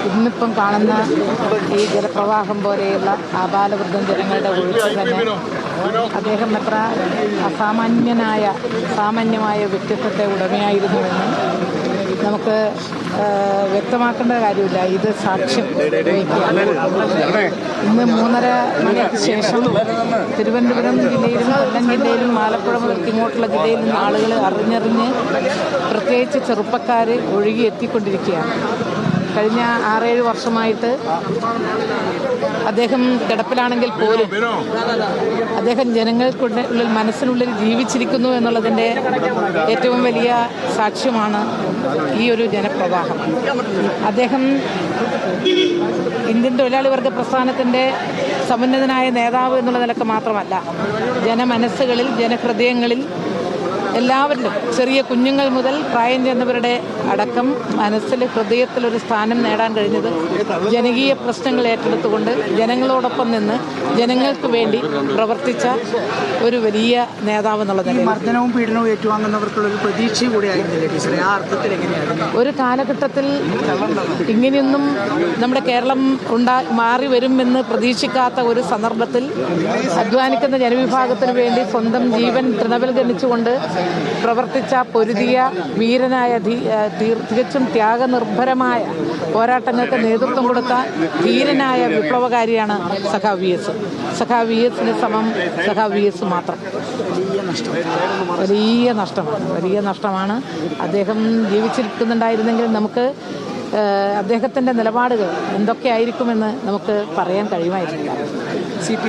ഇന്നിപ്പം കാണുന്ന ഈ ജലപ്രവാഹം പോലെയുള്ള ആബാലവൃദ്ധം ജനങ്ങളുടെ ഒഴുക്ക് തന്നെ അദ്ദേഹം എത്ര സാമാന്യമായ വ്യക്തിത്വത്തെ ഉടമയായിരുന്നുവെന്ന് നമുക്ക് വ്യക്തമാക്കേണ്ട കാര്യമില്ല. ഇത് സാക്ഷ്യം വഹിക്കുകയാണ്. ഇന്ന് 3:30 മണിക്ക് ശേഷം തിരുവനന്തപുരം ജില്ലയിലും കൊല്ലം ജില്ലയിലും ആലപ്പുഴ മുതൽ ഇങ്ങോട്ടുള്ള ജില്ലയിൽ നിന്ന് ആളുകൾ അറിഞ്ഞറിഞ്ഞ് പ്രത്യേകിച്ച് ചെറുപ്പക്കാർ ഒഴുകി എത്തിക്കൊണ്ടിരിക്കുകയാണ്. കഴിഞ്ഞ 6-7 വർഷമായിട്ട് അദ്ദേഹം കിടപ്പിലാണെങ്കിൽ പോലും അദ്ദേഹം ജനങ്ങൾക്കുള്ളിൽ മനസ്സിനുള്ളിൽ ജീവിച്ചിരിക്കുന്നു എന്നുള്ളതിൻ്റെ ഏറ്റവും വലിയ സാക്ഷ്യമാണ് ഈ ഒരു ജനപ്രവാഹം. അദ്ദേഹം ഇന്ത്യൻ തൊഴിലാളി വർഗ പ്രസ്ഥാനത്തിൻ്റെ സമുന്നതനായ നേതാവ് എന്നുള്ള നിലക്ക് മാത്രമല്ല, ജനമനസ്സുകളിൽ ജനഹൃദയങ്ങളിൽ എല്ലാവരിലും ചെറിയ കുഞ്ഞുങ്ങൾ മുതൽ പ്രായം ചെന്നവരുടെ അടക്കം മനസ്സിൽ ഹൃദയത്തിലൊരു സ്ഥാനം നേടാൻ കഴിഞ്ഞത് ജനകീയ പ്രശ്നങ്ങൾ ഏറ്റെടുത്തുകൊണ്ട് ജനങ്ങളോടൊപ്പം നിന്ന് ജനങ്ങൾക്ക് വേണ്ടി പ്രവർത്തിച്ച ഒരു വലിയ നേതാവ് എന്നുള്ള നിലയിൽ മർദ്ദനവും പീഡനവും ഏറ്റുവാങ്ങുന്നവർക്കുള്ളൊരു പ്രതീക്ഷ കൂടിയായിരുന്നില്ലേ ടീച്ചറെ? ആ അർത്ഥത്തിൽ എങ്ങനെയായിരുന്നു ഒരു കാലഘട്ടത്തിൽ ഇങ്ങനെയൊന്നും നമ്മുടെ കേരളം മാറി വരുമെന്ന് പ്രതീക്ഷിക്കാത്ത ഒരു സന്ദർഭത്തിൽ അധ്വാനിക്കുന്ന ജനവിഭാഗത്തിന് വേണ്ടി സ്വന്തം ജീവൻ തൃണവൽഗണിച്ചുകൊണ്ട് പ്രവർത്തിച്ച പൊരുതിയ വീരനായ തികച്ചും ത്യാഗനിർഭരമായ പോരാട്ടങ്ങൾക്ക് നേതൃത്വം കൊടുത്ത ധീരനായ വിപ്ലവകാരിയാണ് സഖാവ് വി എസ്. സഖാവ് വി എസിന് സമം സഖാവ് വി എസ് മാത്രം. വലിയ നഷ്ടമാണ്. അദ്ദേഹം ജീവിച്ചിരിക്കുന്നുണ്ടായിരുന്നെങ്കിൽ നമുക്ക് അദ്ദേഹത്തിൻ്റെ നിലപാടുകൾ എന്തൊക്കെയായിരിക്കുമെന്ന് നമുക്ക് പറയാൻ കഴിയുമായിരുന്നില്ല.